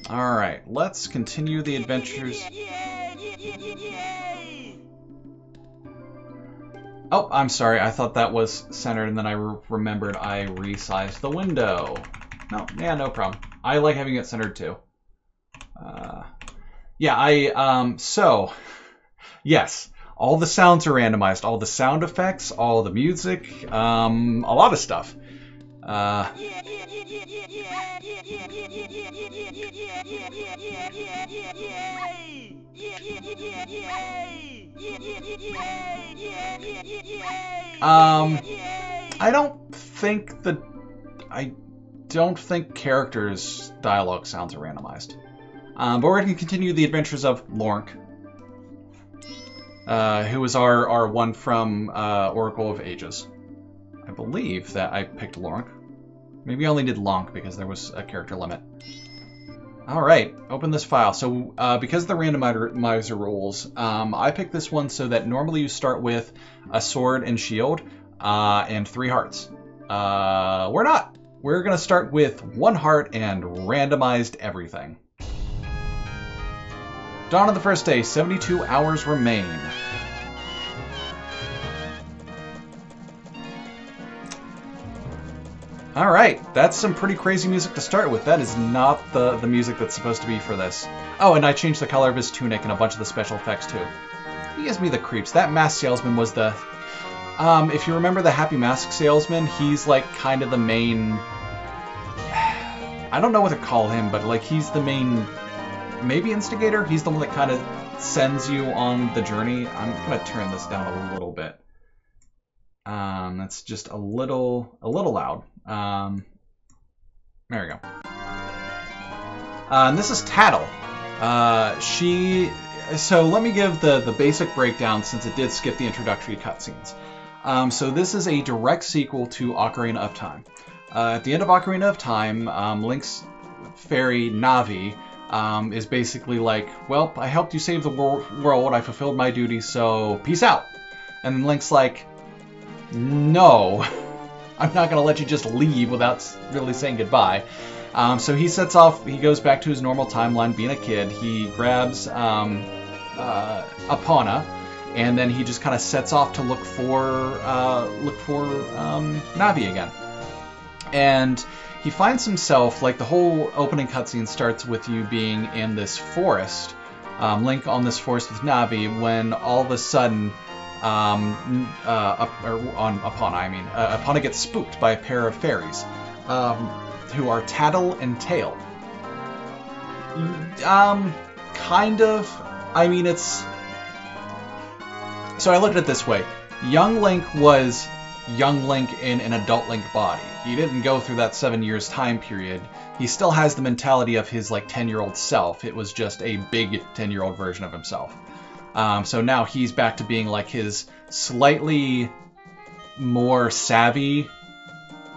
Alright, let's continue the adventures. Oh, I'm sorry. I thought that was centered, and then I remembered I resized the window. No, yeah, no problem. I like having it centered too. So, yes, all the sounds are randomized. All the sound effects, all the music, a lot of stuff. I don't think characters' dialogue sounds are randomized. But we're going to continue the adventures of Lork, who is our one from Oracle of Ages. I believe that I picked Lork. Maybe I only did Lonk because there was a character limit. Alright, open this file. So, because of the randomizer rules, I picked this one so that normally you start with a sword and shield, and 3 hearts. We're not. We're going to start with 1 heart and randomized everything. Dawn of the first day, 72 hours remain. Alright, that's some pretty crazy music to start with. That is not the music that's supposed to be for this. Oh, and I changed the color of his tunic and a bunch of the special effects too. He gives me the creeps. That mask salesman was the... if you remember the Happy Mask salesman, he's like kind of the main... I don't know what to call him, but like he's the main... maybe instigator? He's the one that kind of sends you on the journey. I'm going to turn this down a little bit. That's just a little loud. There we go. And this is Tattle. So let me give the basic breakdown since it did skip the introductory cutscenes. So this is a direct sequel to Ocarina of Time. At the end of Ocarina of Time, Link's fairy Navi is basically like, well, I helped you save the world, I fulfilled my duty, so peace out. And then Link's like, no, I'm not going to let you just leave without really saying goodbye. So he sets off, he goes back to his normal timeline being a kid, he grabs Epona, and then he just kind of sets off to look for Navi again. And he finds himself, like the whole opening cutscene starts with you being in this forest, Link on this forest with Navi, when all of a sudden, Epona gets spooked by a pair of fairies, who are Tattle and Tail. Kind of. I mean, it's... So I looked at it this way. Young Link was young Link in an adult Link body. He didn't go through that 7 years time period. He still has the mentality of his like 10-year-old self. It was just a big 10-year-old version of himself. So now he's back to being like his slightly more savvy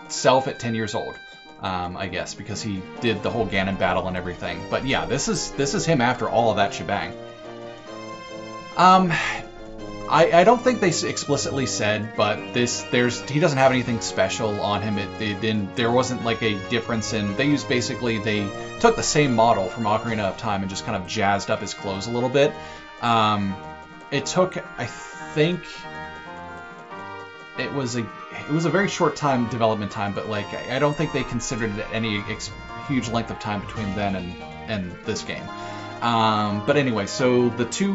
self at 10 years old, I guess, because he did the whole Ganon battle and everything. But yeah, this is him after all of that shebang. I don't think they explicitly said, but he doesn't have anything special on him. There wasn't like a difference in... They took the same model from Ocarina of Time and just kind of jazzed up his clothes a little bit. It took, I think, it was a very short development time, but like I don't think they considered it any huge length of time between then and this game. But anyway, so the two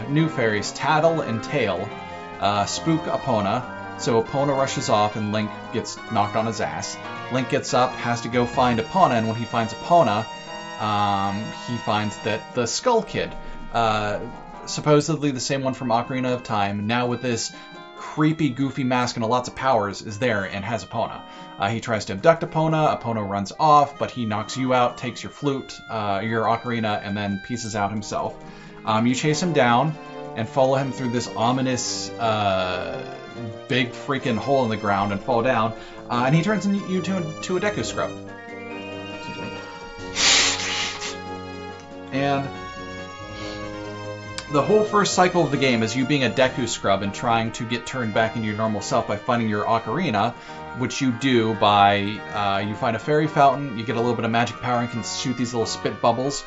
new fairies, Tattle and Tail, spook Epona. So Epona rushes off and Link gets knocked on his ass. Link gets up, has to go find Epona, and when he finds Epona, he finds that the Skull Kid, supposedly the same one from Ocarina of Time, now with this creepy, goofy mask and lots of powers, is there and has Epona. He tries to abduct Epona. Epona runs off, but he knocks you out, takes your flute, your ocarina, and then pieces out himself. You chase him down and follow him through this ominous, big freaking hole in the ground and fall down, and he turns you to a Deku Scrub. And the whole first cycle of the game is you being a Deku scrub and trying to get turned back into your normal self by finding your ocarina, which you do by, you find a fairy fountain, you get a little bit of magic power and can shoot these little spit bubbles.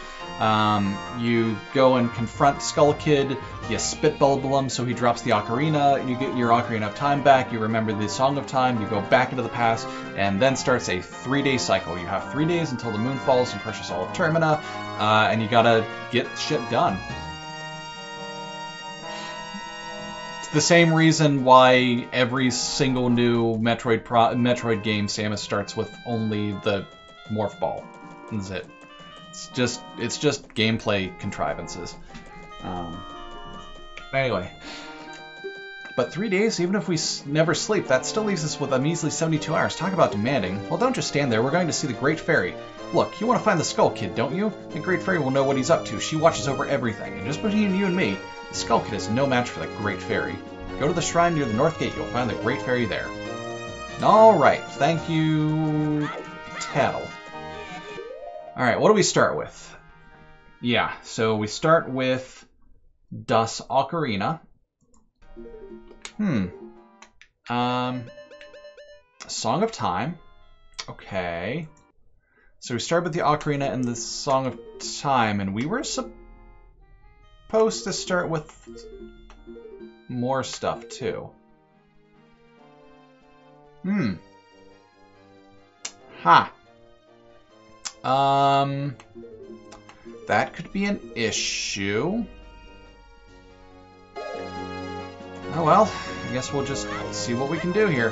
You go and confront Skull Kid, you spit bubble him so he drops the ocarina, you get your Ocarina of Time back, you remember the Song of Time, you go back into the past, and then starts a 3-day cycle. You have 3 days until the moon falls and purchase all of Termina, and you gotta get shit done. It's the same reason why every single new Metroid game, Samus starts with only the Morph Ball. That's it. It's just gameplay contrivances. Anyway. But 3 days, even if we never sleep, that still leaves us with a measly 72 hours. Talk about demanding. Well, don't just stand there. We're going to see the Great Fairy. Look, you want to find the Skull Kid, don't you? The Great Fairy will know what he's up to. She watches over everything. And just between you and me, the Skull Kid is no match for the Great Fairy. Go to the shrine near the North Gate. You'll find the Great Fairy there. Alright. Thank you, Tattle. Alright, what do we start with? Yeah, so we start with Das Ocarina. Song of Time. Okay. So we start with the Ocarina and the Song of Time, and we were supposed to start with more stuff, too. That could be an issue. Oh well, I guess we'll just see what we can do here.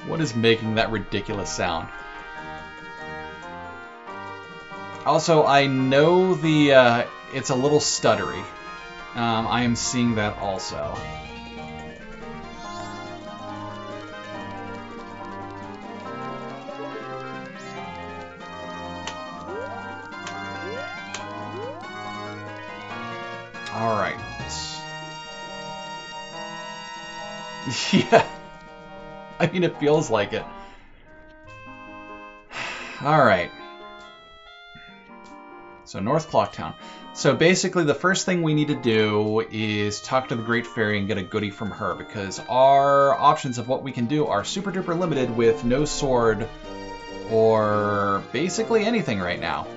What is making that ridiculous sound? Also, I know the it's a little stuttery. I am seeing that also. Alright. Yeah. I mean, it feels like it. Alright. So, North Clocktown. So, basically, the first thing we need to do is talk to the Great Fairy and get a goodie from her, because our options of what we can do are super duper limited with no sword or basically anything right now.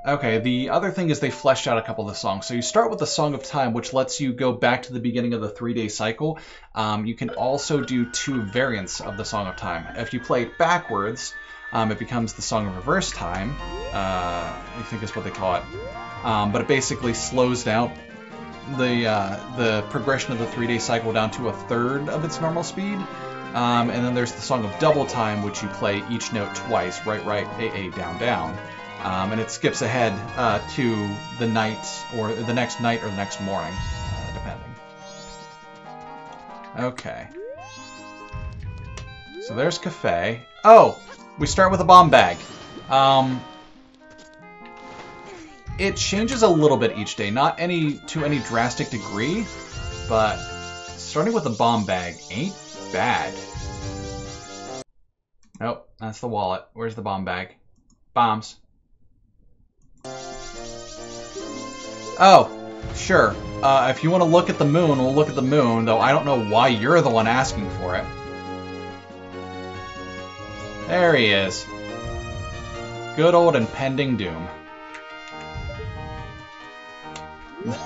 Okay, the other thing is they fleshed out a couple of the songs. So you start with the Song of Time, which lets you go back to the beginning of the 3-day cycle. You can also do 2 variants of the Song of Time. If you play it backwards, it becomes the Song of Reverse Time, I think is what they call it. But it basically slows down the progression of the 3-day cycle down to 1/3 of its normal speed. And then there's the Song of Double Time, which you play each note twice, right, right, A, down, down. And it skips ahead to the night, or the next night, or the next morning, depending. Okay. So there's Cafe. Oh! We start with a bomb bag. It changes a little bit each day, not to any drastic degree, but starting with a bomb bag ain't bad. Oh, that's the wallet. Where's the bomb bag? Bombs. Oh, sure. If you want to look at the moon, we'll look at the moon, though I don't know why you're the one asking for it. There he is. Good old impending doom. Oh,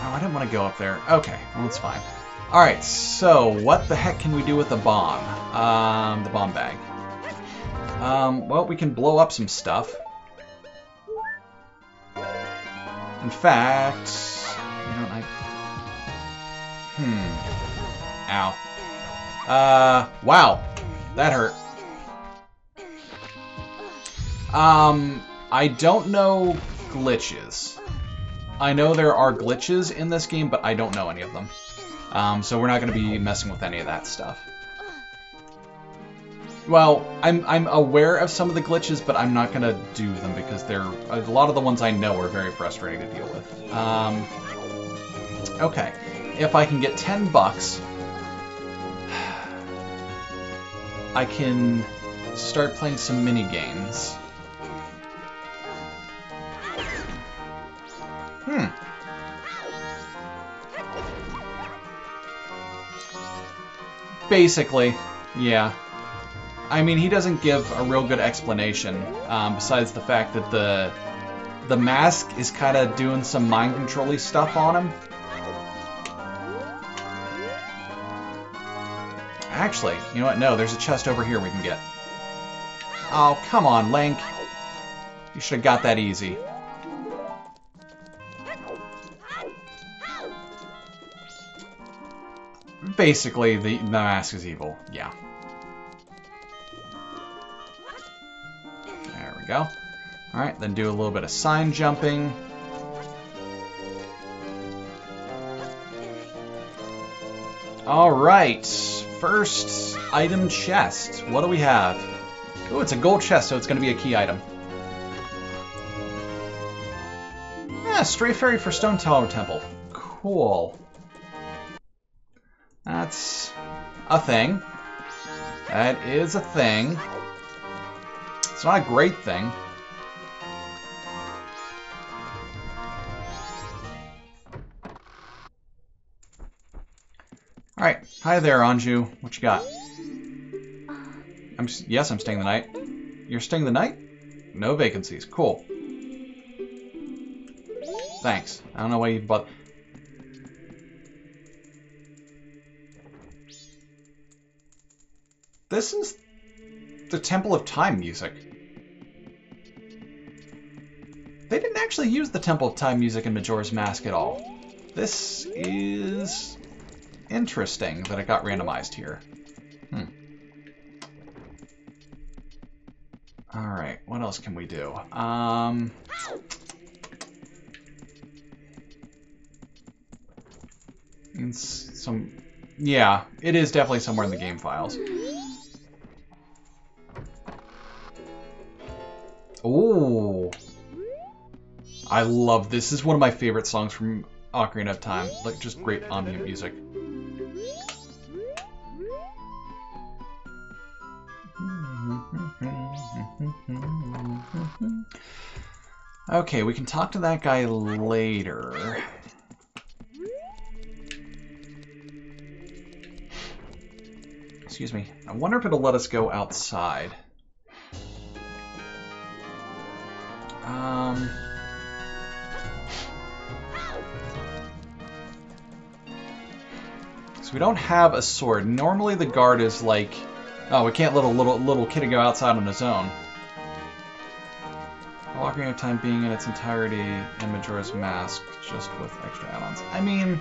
I didn't want to go up there. Okay, well, that's fine. Alright, so what the heck can we do with the bomb? The bomb bag. Well, we can blow up some stuff. In fact, you know, Ow. Wow. That hurt. I don't know glitches. I know there are glitches in this game, but I don't know any of them. So we're not going to be messing with any of that stuff. Well, I'm aware of some of the glitches, but I'm not gonna do them because a lot of the ones I know are very frustrating to deal with. Okay, if I can get $10, I can start playing some mini games. Basically, yeah. I mean, he doesn't give a real good explanation, besides the fact that the mask is kind of doing some mind control-y stuff on him. Actually, you know what? No, there's a chest over here we can get. Oh, come on, Link. You should have got that easy. Basically, the mask is evil. Yeah. There we go. Alright, then do a little bit of sign jumping. Alright, first item chest. What do we have? Oh, it's a gold chest, so it's going to be a key item. Yeah, Stray Fairy for Stone Tower Temple. Cool. That's a thing. That is a thing. It's not a great thing. Alright, hi there, Anju. What you got? Yes, I'm staying the night. You're staying the night? No vacancies. Cool. Thanks. I don't know why you bought... This is the Temple of Time music. They didn't actually use the Temple of Time music in Majora's Mask at all. This is interesting that it got randomized here. Alright, what else can we do? Yeah, it is definitely somewhere in the game files. Oh, I love this. This is one of my favorite songs from Ocarina of Time. Like, just great ambient music. Okay, we can talk to that guy later. Excuse me. I wonder if it'll let us go outside. So we don't have a sword. Normally the guard is like, oh, we can't let a little kid go outside on his own. Ocarina of Time being in its entirety in Majora's Mask, just with extra add-ons. I mean...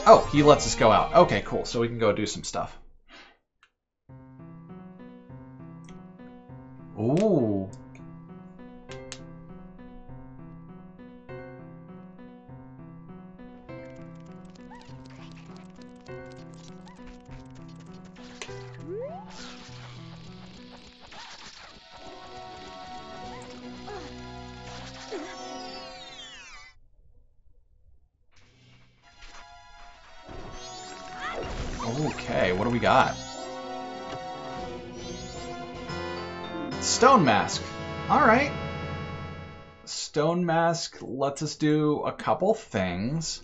Oh, he lets us go out. Okay, cool. So we can go do some stuff. Ooh. Okay, what do we got? Stone Mask. Alright. Stone Mask lets us do a couple things.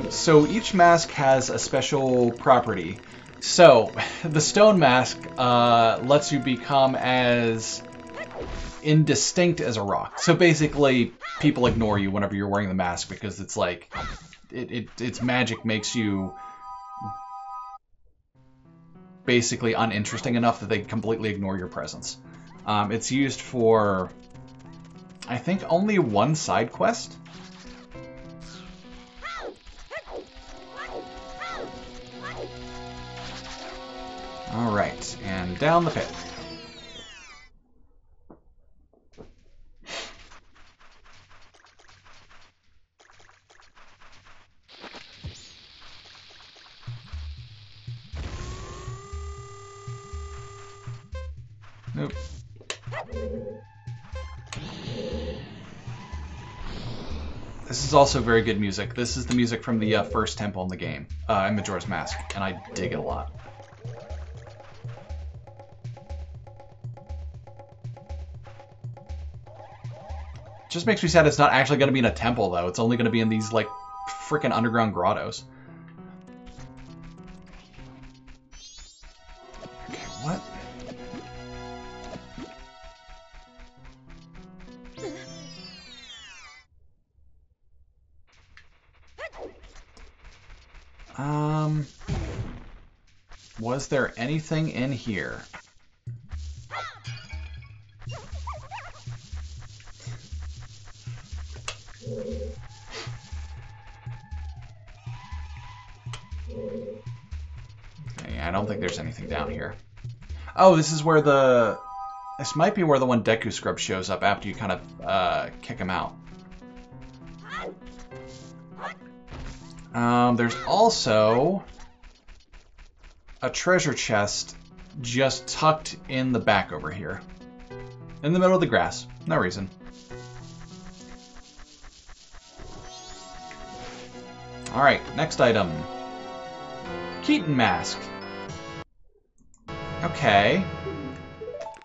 So each mask has a special property. So, the Stone Mask lets you become as indistinct as a rock. So basically, people ignore you whenever you're wearing the mask because it's like... its magic makes you basically uninteresting enough that they completely ignore your presence. It's used for, I think, only one side quest. Alright, and down the pit. Nope. This is also very good music. This is the music from the first temple in the game, in Majora's Mask, and I dig it a lot. Just makes me sad it's not actually going to be in a temple, though. It's only going to be in these, like, freaking underground grottos. Okay, what? Was there anything in here? I don't think there's anything down here. Oh, this is where the... This might be where the one Deku Scrub shows up after you kind of kick him out. There's also a treasure chest just tucked in the back over here. In the middle of the grass. No reason. Alright, next item. Keaton Mask. Okay.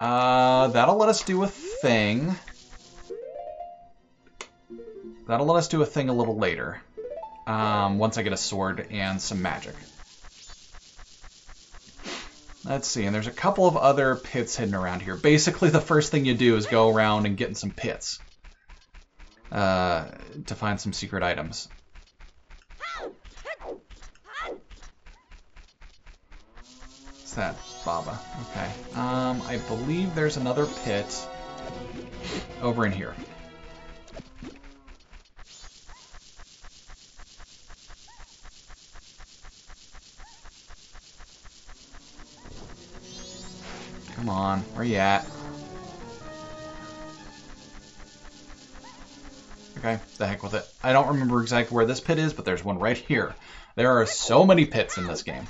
That'll let us do a thing. That'll let us do a thing a little later. Once I get a sword and some magic. Let's see, and there's a couple of other pits hidden around here. Basically, the first thing you do is go around and get in some pits. To find some secret items. What's that? Baba. Okay. I believe there's another pit over in here. Come on, where you at? Okay, the heck with it. I don't remember exactly where this pit is, but there's one right here. There are so many pits in this game.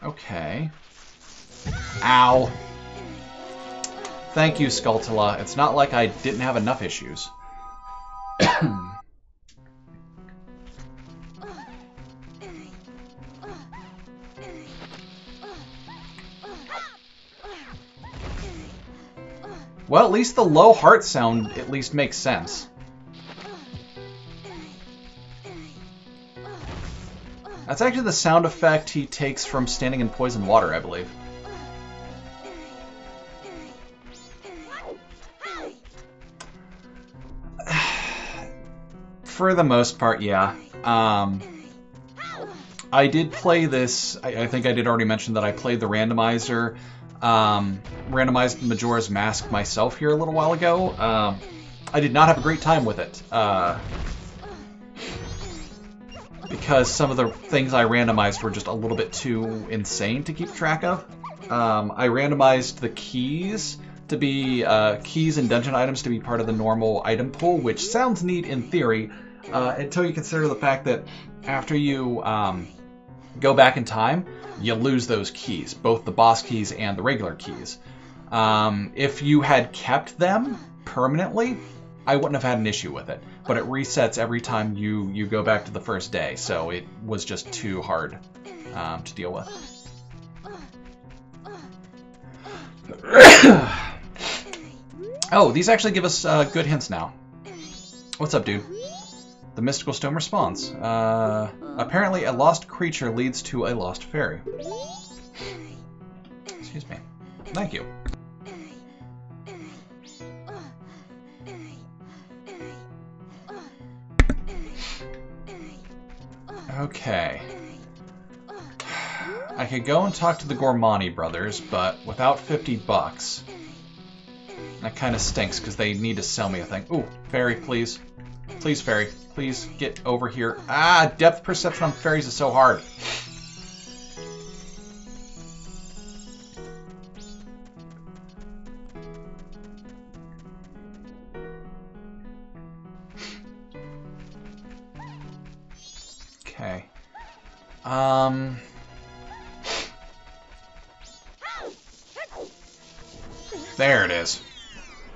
Okay. Ow. Thank you, Skulltula. It's not like I didn't have enough issues. Well, at least the low heart sound at least makes sense. That's actually the sound effect he takes from standing in poison water, I believe. For the most part, yeah. I did play this, I think I did already mention that I played the randomizer, randomized Majora's Mask myself here a little while ago. I did not have a great time with it. Because some of the things I randomized were just a little bit too insane to keep track of. I randomized the keys to be keys and dungeon items to be part of the normal item pool, which sounds neat in theory, until you consider the fact that after you go back in time, you lose those keys, both the boss keys and the regular keys. If you had kept them permanently, I wouldn't have had an issue with it. But it resets every time you go back to the first day, so it was just too hard to deal with. Oh, these actually give us good hints now. What's up, dude? The mystical stone responds. Apparently a lost creature leads to a lost fairy. Excuse me. Thank you. Okay. I could go and talk to the Gormani brothers, but without 50 bucks. That kind of stinks, because they need to sell me a thing. Ooh, fairy, please. Please, fairy. Please get over here. Ah, depth perception on fairies is so hard. Okay. There it is.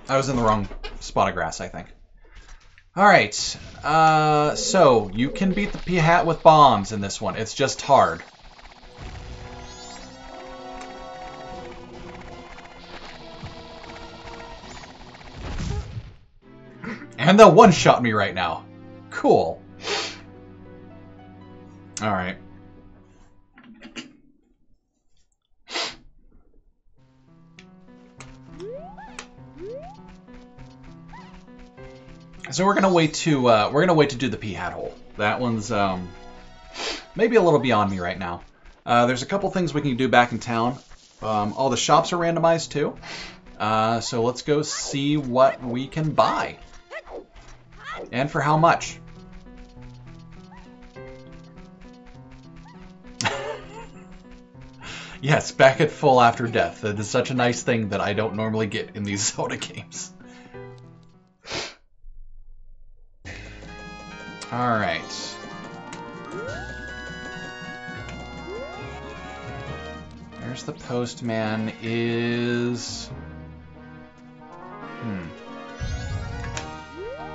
I was in the wrong spot of grass, I think. Alright, so you can beat the P-Hat with bombs in this one. It's just hard. And they'll one-shot me right now. Cool. Alright. So we're gonna wait to do the P-Hat hole. That one's maybe a little beyond me right now. There's a couple things we can do back in town. All the shops are randomized too. So let's go see what we can buy. And for how much. Yes, back at full after death. That is such a nice thing that I don't normally get in these Zelda games. Alright. There's the postman is...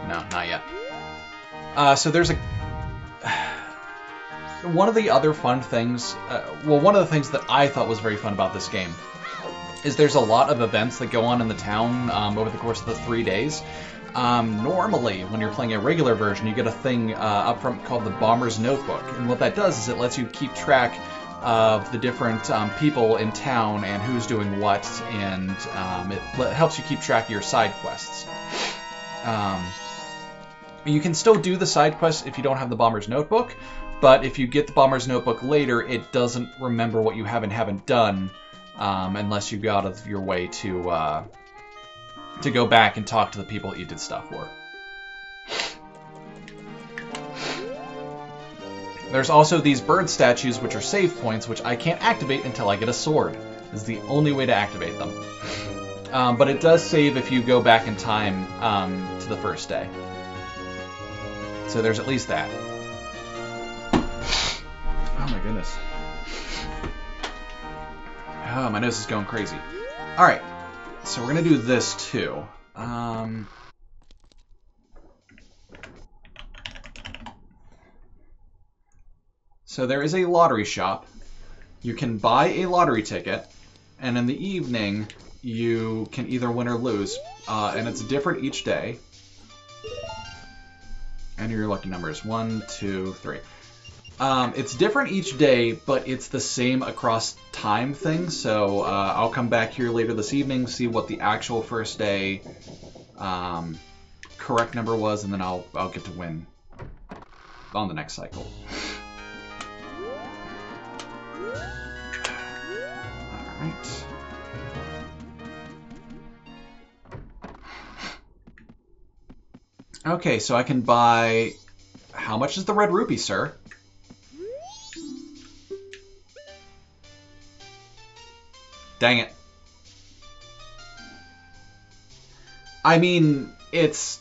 No, not yet. So there's a... One of the other fun things... one of the things that I thought was very fun about this game is there's a lot of events that go on in the town over the course of the 3 days. Normally, when you're playing a regular version, you get a thing up front called the Bomber's Notebook. And what that does is it lets you keep track of the different people in town and who's doing what, and it helps you keep track of your side quests. You can still do the side quests if you don't have the Bomber's Notebook, but if you get the Bomber's Notebook later, it doesn't remember what you have and haven't done unless you go out of your way to go back and talk to the people that you did stuff for. There's also these bird statues, which are save points, which I can't activate until I get a sword. This is the only way to activate them. But it does save if you go back in time to the first day. So there's at least that. Oh my goodness. Oh, my nose is going crazy. Alright. So we're going to do this, too. So there is a lottery shop. You can buy a lottery ticket, and in the evening, you can either win or lose. And it's different each day. And your lucky number is 1, 2, 3. It's different each day, but it's the same across time thing. So I'll come back here later this evening, see what the actual first day correct number was, and then I'll get to win on the next cycle. All right. Okay, so I can buy... How much is the red rupee, sir? Dang it. I mean, it's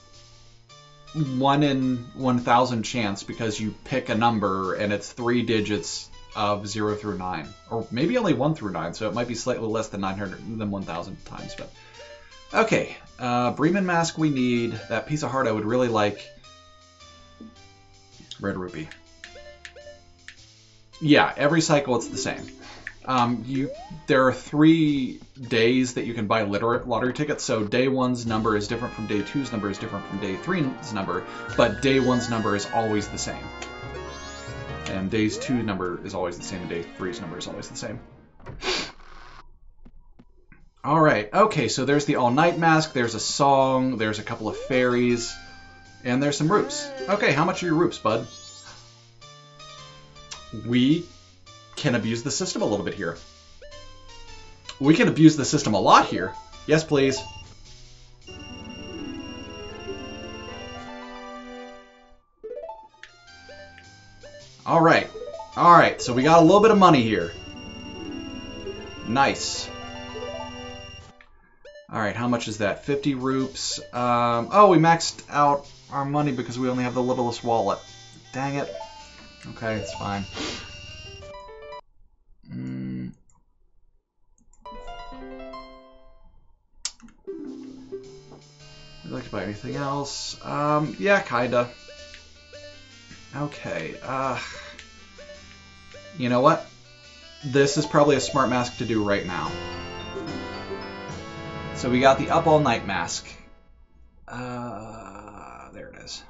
1 in 1,000 chance because you pick a number and it's 3 digits of 0 through 9. Or maybe only 1 through 9, so it might be slightly less than 1,000 times. But okay, Bremen Mask we need. That piece of heart I would really like. Red rupee. Yeah, every cycle it's the same. There are 3 days that you can buy lottery tickets, so day 1's number is different from day 2's number is different from day 3's number, but day 1's number is always the same. And day 2's number is always the same, and day 3's number is always the same. Alright, okay, so there's the all-night mask, there's a song, there's a couple of fairies, and there's some roops. Okay, how much are your roops, bud? We can abuse the system a little bit here. We can abuse the system a lot here. Yes, please. Alright. Alright, so we got a little bit of money here. Nice. Alright, how much is that? 50 roops. Oh, we maxed out our money because we only have the littlest wallet. Dang it. Okay, it's fine. about anything else. Yeah, kinda. Okay, you know what? This is probably a smart mask to do right now. So we got the Up All Night mask. There it is.